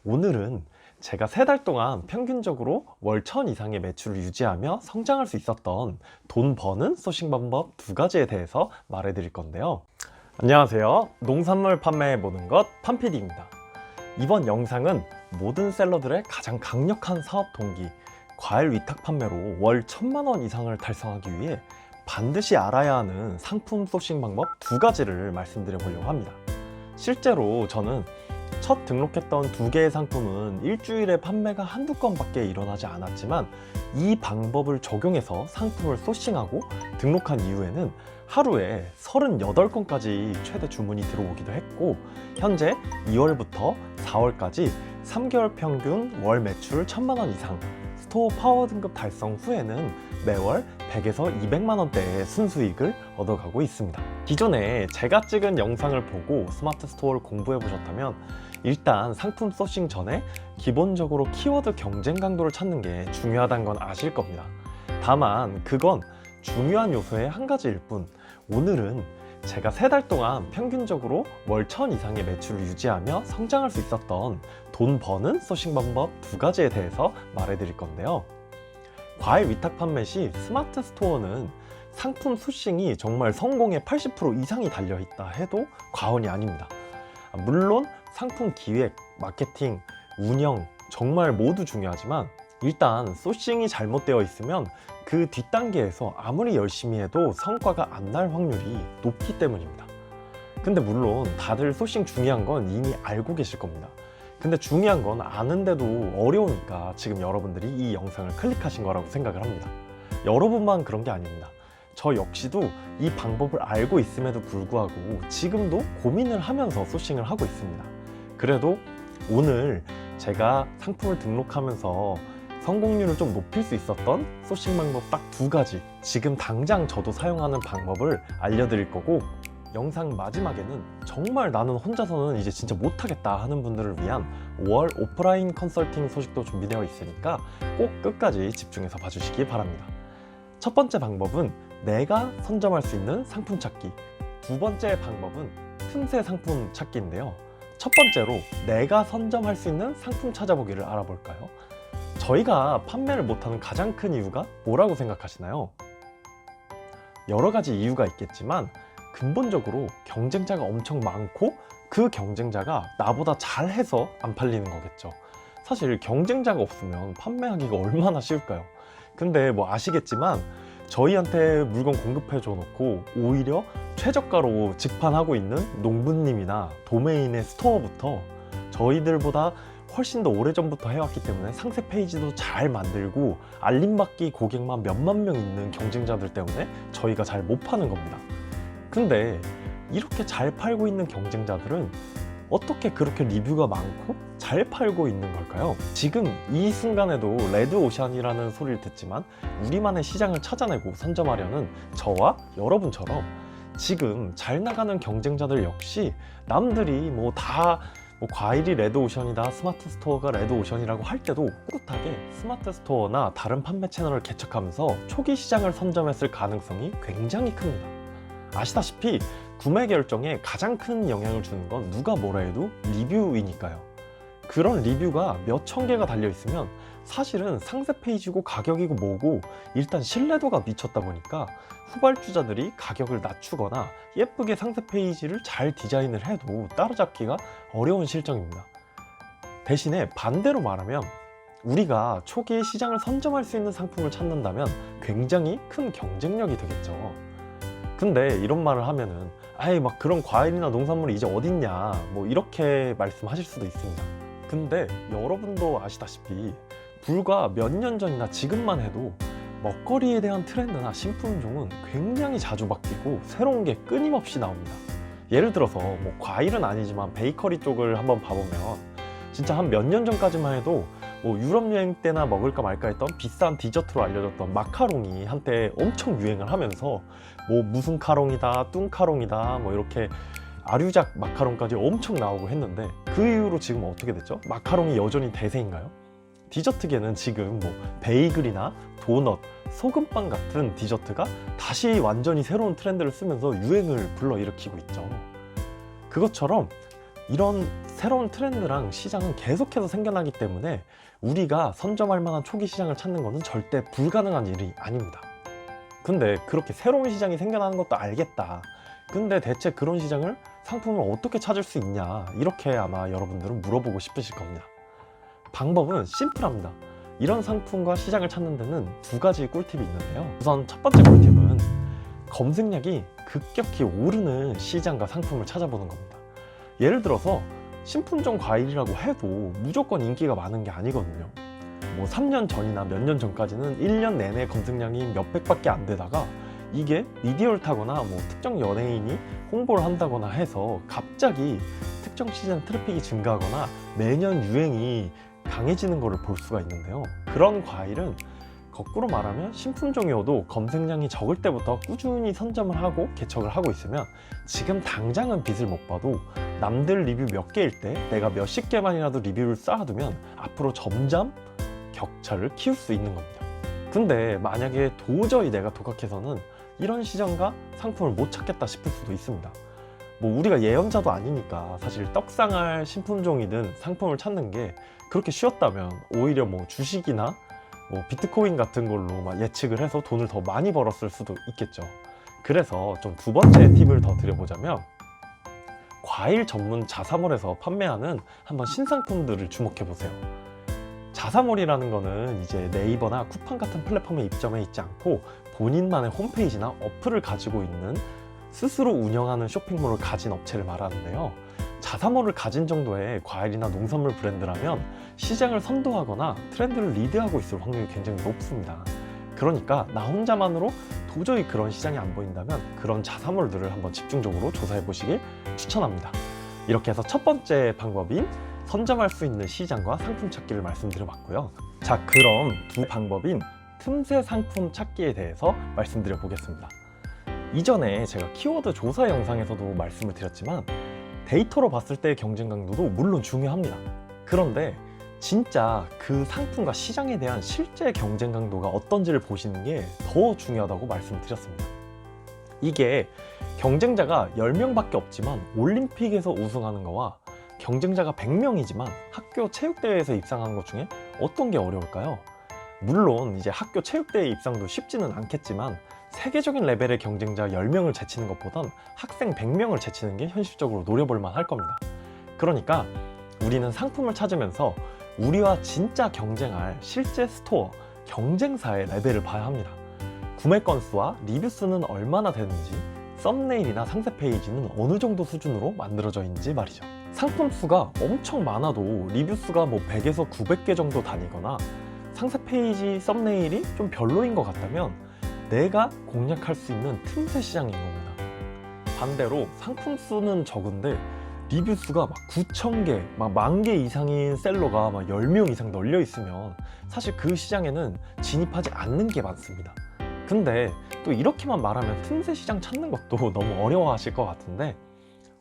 오늘은 제가 3달 동안 평균적으로 월 1000 이상의 매출을 유지하며 성장할 수 있었던 돈 버는 소싱 방법 2가지에 대해서 말해 드릴 건데요. 안녕하세요. 농산물 판매해보는 것 판PD입니다. 이번 영상은 모든 셀러들의 가장 강력한 사업 동기, 과일 위탁 판매로 월 1000만 원 이상을 달성하기 위해 반드시 알아야 하는 상품 소싱 방법 2가지를 말씀드려 보려고 합니다. 실제로 저는 첫 등록했던 2개의 상품은 일주일에 판매가 한두 건밖에 일어나지 않았지만 이 방법을 적용해서 상품을 소싱하고 등록한 이후에는 하루에 38건까지 최대 주문이 들어오기도 했고, 현재 2월부터 4월까지 3개월 평균 월 매출 1000만 원 이상, 스토어 파워 등급 달성 후에는 매월 100에서 200만 원대의 순수익을 얻어가고 있습니다. 기존에 제가 찍은 영상을 보고 스마트 스토어를 공부해 보셨다면 일단 상품 소싱 전에 기본적으로 키워드 경쟁 강도를 찾는 게 중요하다는 건 아실 겁니다. 다만 그건 중요한 요소의 한 가지일 뿐, 오늘은 제가 3달 동안 평균적으로 월 1000 이상의 매출을 유지하며 성장할 수 있었던 돈 버는 소싱 방법 2가지에 대해서 말해 드릴 건데요. 과일 위탁 판매 시 스마트 스토어는 상품 소싱이 정말 성공의 80% 이상이 달려있다 해도 과언이 아닙니다. 물론 상품 기획, 마케팅, 운영 정말 모두 중요하지만 일단 소싱이 잘못되어 있으면 그 뒷단계에서 아무리 열심히 해도 성과가 안 날 확률이 높기 때문입니다. 근데 물론 다들 소싱 중요한 건 이미 알고 계실 겁니다. 근데 중요한 건 아는데도 어려우니까 지금 여러분들이 이 영상을 클릭하신 거라고 생각을 합니다. 여러분만 그런 게 아닙니다. 저 역시도 이 방법을 알고 있음에도 불구하고 지금도 고민을 하면서 소싱을 하고 있습니다. 그래도 오늘 제가 상품을 등록하면서 성공률을 좀 높일 수 있었던 소싱 방법 딱 2가지, 지금 당장 저도 사용하는 방법을 알려드릴 거고, 영상 마지막에는 정말 나는 혼자서는 이제 진짜 못하겠다 하는 분들을 위한 5월 오프라인 컨설팅 소식도 준비되어 있으니까 꼭 끝까지 집중해서 봐주시기 바랍니다. 첫 번째 방법은 내가 선점할 수 있는 상품 찾기, 2번째 방법은 틈새 상품 찾기인데요. 첫 번째로 내가 선점할 수 있는 상품 찾아보기를 알아볼까요? 저희가 판매를 못하는 가장 큰 이유가 뭐라고 생각하시나요? 여러 가지 이유가 있겠지만 근본적으로 경쟁자가 엄청 많고 그 경쟁자가 나보다 잘해서 안 팔리는 거겠죠. 사실 경쟁자가 없으면 판매하기가 얼마나 쉬울까요? 근데 뭐 아시겠지만 저희한테 물건 공급해 줘 놓고 오히려 최저가로 직판하고 있는 농부님이나 도메인의 스토어부터 저희들보다 훨씬 더 오래전부터 해왔기 때문에 상세 페이지도 잘 만들고 알림받기 고객만 몇만 명 있는 경쟁자들 때문에 저희가 잘 못 파는 겁니다. 근데 이렇게 잘 팔고 있는 경쟁자들은 어떻게 그렇게 리뷰가 많고 잘 팔고 있는 걸까요? 지금 이 순간에도 레드오션이라는 소리를 듣지만 우리만의 시장을 찾아내고 선점하려는 저와 여러분처럼 지금 잘 나가는 경쟁자들 역시 남들이 과일이 레드오션이다, 스마트 스토어가 레드오션이라고 할 때도 꿋꿋하게 스마트 스토어나 다른 판매 채널을 개척하면서 초기 시장을 선점했을 가능성이 굉장히 큽니다. 아시다시피 구매 결정에 가장 큰 영향을 주는 건 누가 뭐라 해도 리뷰이니까요. 그런 리뷰가 몇천 개가 달려 있으면 사실은 상세 페이지고 가격이고 뭐고 일단 신뢰도가 미쳤다 보니까 후발주자들이 가격을 낮추거나 예쁘게 상세 페이지를 잘 디자인을 해도 따라잡기가 어려운 실정입니다. 대신에 반대로 말하면 우리가 초기에 시장을 선점할 수 있는 상품을 찾는다면 굉장히 큰 경쟁력이 되겠죠. 근데 이런 말을 하면은 막 그런 과일이나 농산물이 이제 어딨냐 뭐 이렇게 말씀하실 수도 있습니다. 근데 여러분도 아시다시피 불과 몇 년 전이나 지금만 해도 먹거리에 대한 트렌드나 신품종은 굉장히 자주 바뀌고 새로운 게 끊임없이 나옵니다. 예를 들어서 뭐 과일은 아니지만 베이커리 쪽을 한번 봐보면 진짜 한 몇 년 전까지만 해도 뭐 유럽 여행 때나 먹을까 말까 했던 비싼 디저트로 알려졌던 마카롱이 한때 엄청 유행을 하면서 뭐 무슨 카롱이다, 뚱카롱이다 뭐 이렇게 아류작 마카롱까지 엄청 나오고 했는데 그 이후로 지금 어떻게 됐죠? 마카롱이 여전히 대세인가요? 디저트계는 지금 뭐 베이글이나 도넛, 소금빵 같은 디저트가 다시 완전히 새로운 트렌드를 쓰면서 유행을 불러일으키고 있죠. 그것처럼 이런 새로운 트렌드랑 시장은 계속해서 생겨나기 때문에 우리가 선점할 만한 초기 시장을 찾는 것은 절대 불가능한 일이 아닙니다. 근데 그렇게 새로운 시장이 생겨나는 것도 알겠다. 근데 대체 그런 시장을, 상품을 어떻게 찾을 수 있냐, 이렇게 아마 여러분들은 물어보고 싶으실 겁니다. 방법은 심플합니다. 이런 상품과 시장을 찾는 데는 두 가지 꿀팁이 있는데요. 우선 첫 번째 꿀팁은 검색량이 급격히 오르는 시장과 상품을 찾아보는 겁니다. 예를 들어서 신품종 과일이라고 해도 무조건 인기가 많은 게 아니거든요. 뭐 3년 전이나 몇 년 전까지는 1년 내내 검색량이 몇백밖에 안 되다가 이게 미디어를 타거나 뭐 특정 연예인이 홍보를 한다거나 해서 갑자기 특정 시즌 트래픽이 증가하거나 매년 유행이 강해지는 것을 볼 수가 있는데요. 그런 과일은 거꾸로 말하면 신품종이어도 검색량이 적을 때부터 꾸준히 선점을 하고 개척을 하고 있으면 지금 당장은 빛을 못 봐도 남들 리뷰 몇 개일 때 내가 몇십 개만이라도 리뷰를 쌓아두면 앞으로 점점 격차를 키울 수 있는 겁니다. 근데 만약에 도저히 내가 독학해서는 이런 시장과 상품을 못 찾겠다 싶을 수도 있습니다. 뭐 우리가 예언자도 아니니까 사실 떡상할 신품종이든 상품을 찾는 게 그렇게 쉬웠다면 오히려 뭐 주식이나 뭐 비트코인 같은 걸로 막 예측을 해서 돈을 더 많이 벌었을 수도 있겠죠. 그래서 좀 두 번째 팁을 더 드려보자면, 과일 전문 자사몰에서 판매하는 한번 신상품들을 주목해 보세요. 자사몰이라는 거는 이제 네이버나 쿠팡 같은 플랫폼에 입점해 있지 않고 본인만의 홈페이지나 어플을 가지고 있는, 스스로 운영하는 쇼핑몰을 가진 업체를 말하는데요. 자사몰을 가진 정도의 과일이나 농산물 브랜드라면 시장을 선도하거나 트렌드를 리드하고 있을 확률이 굉장히 높습니다. 그러니까 나 혼자만으로 도저히 그런 시장이 안 보인다면 그런 자사몰들을 한번 집중적으로 조사해 보시길 추천합니다. 이렇게 해서 첫 번째 방법인 선점할 수 있는 시장과 상품 찾기를 말씀드려봤고요. 자, 그럼 두 방법인 틈새 상품 찾기에 대해서 말씀드려 보겠습니다. 이전에 제가 키워드 조사 영상에서도 말씀을 드렸지만 데이터로 봤을 때의 경쟁 강도도 물론 중요합니다. 그런데 진짜 그 상품과 시장에 대한 실제 경쟁 강도가 어떤지를 보시는 게 더 중요하다고 말씀드렸습니다. 이게 경쟁자가 10명밖에 없지만 올림픽에서 우승하는 거와 경쟁자가 100명이지만 학교 체육대회에서 입상하는 것 중에 어떤 게 어려울까요? 물론 이제 학교 체육대회 입상도 쉽지는 않겠지만 세계적인 레벨의 경쟁자 10명을 제치는 것보단 학생 100명을 제치는 게 현실적으로 노려볼 만할 겁니다. 그러니까 우리는 상품을 찾으면서 우리와 진짜 경쟁할 실제 스토어, 경쟁사의 레벨을 봐야 합니다. 구매 건수와 리뷰 수는 얼마나 되는지, 썸네일이나 상세 페이지는 어느 정도 수준으로 만들어져 있는지 말이죠. 상품 수가 엄청 많아도 리뷰 수가 뭐 100에서 900개 정도 다니거나 상세 페이지, 썸네일이 좀 별로인 것 같다면 내가 공략할 수 있는 틈새 시장인 겁니다. 반대로 상품 수는 적은데 리뷰 수가 막 9,000개, 막 10,000개 이상인 셀러가 막 10명 이상 널려 있으면 사실 그 시장에는 진입하지 않는 게 많습니다. 근데 또 이렇게만 말하면 틈새 시장 찾는 것도 너무 어려워하실 것 같은데,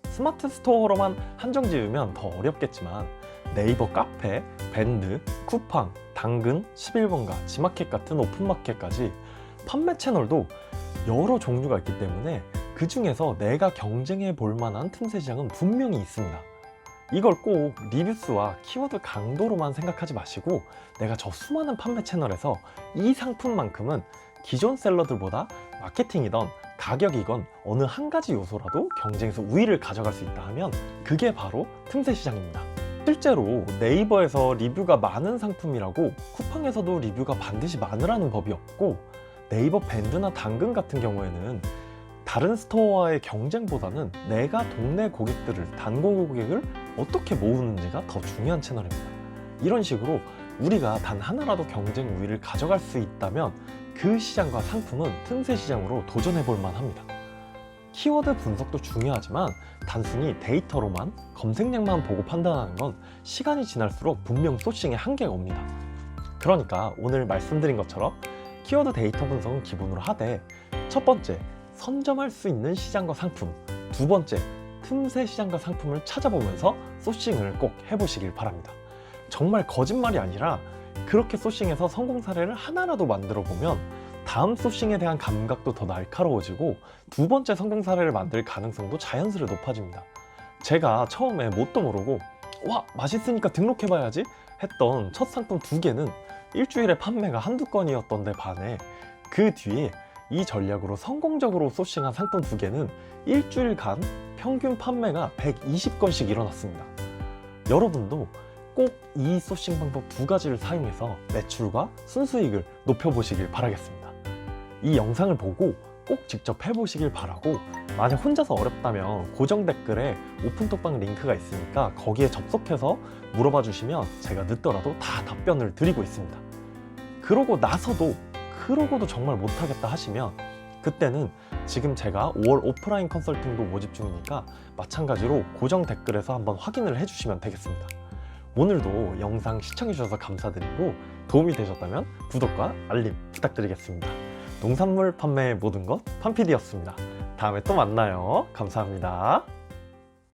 스마트 스토어로만 한정 지으면 더 어렵겠지만 네이버 카페, 밴드, 쿠팡, 당근, 11번가, 지마켓 같은 오픈마켓까지 판매 채널도 여러 종류가 있기 때문에 그 중에서 내가 경쟁해 볼 만한 틈새 시장은 분명히 있습니다. 이걸 꼭 리뷰수와 키워드 강도로만 생각하지 마시고 내가 저 수많은 판매 채널에서 이 상품만큼은 기존 셀러들보다 마케팅이던 가격이건 어느 한 가지 요소라도 경쟁에서 우위를 가져갈 수 있다 하면 그게 바로 틈새 시장입니다. 실제로 네이버에서 리뷰가 많은 상품이라고 쿠팡에서도 리뷰가 반드시 많으라는 법이 없고, 네이버 밴드나 당근 같은 경우에는 다른 스토어와의 경쟁보다는 내가 동네 고객들을, 단골 고객을 어떻게 모으는지가 더 중요한 채널입니다. 이런 식으로 우리가 단 하나라도 경쟁 우위를 가져갈 수 있다면 그 시장과 상품은 틈새 시장으로 도전해 볼 만합니다. 키워드 분석도 중요하지만 단순히 데이터로만, 검색량만 보고 판단하는 건 시간이 지날수록 분명 소싱에 한계가 옵니다. 그러니까 오늘 말씀드린 것처럼 키워드 데이터 분석은 기본으로 하되, 첫 번째, 선점할 수 있는 시장과 상품, 두 번째, 틈새 시장과 상품을 찾아보면서 소싱을 꼭 해보시길 바랍니다. 정말 거짓말이 아니라 그렇게 소싱해서 성공 사례를 하나라도 만들어 보면 다음 소싱에 대한 감각도 더 날카로워지고 두 번째 성공 사례를 만들 가능성도 자연스레 높아집니다. 제가 처음에 뭣도 모르고 와, 맛있으니까 등록해봐야지 했던 첫 상품 2개는 일주일에 판매가 한두 건이었던 데 반해 그 뒤에 이 전략으로 성공적으로 소싱한 상품 2개는 일주일간 평균 판매가 120건씩 일어났습니다. 여러분도 꼭 이 소싱 방법 2가지를 사용해서 매출과 순수익을 높여보시길 바라겠습니다. 이 영상을 보고 꼭 직접 해보시길 바라고, 만약 혼자서 어렵다면 고정 댓글에 오픈톡방 링크가 있으니까 거기에 접속해서 물어봐 주시면 제가 늦더라도 다 답변을 드리고 있습니다. 그러고 나서도 그러고도 정말 못하겠다 하시면 그때는 지금 제가 5월 오프라인 컨설팅도 모집 중이니까 마찬가지로 고정 댓글에서 한번 확인을 해주시면 되겠습니다. 오늘도 영상 시청해주셔서 감사드리고 도움이 되셨다면 구독과 알림 부탁드리겠습니다. 농산물 판매의 모든 것 판PD였습니다. 다음에 또 만나요. 감사합니다.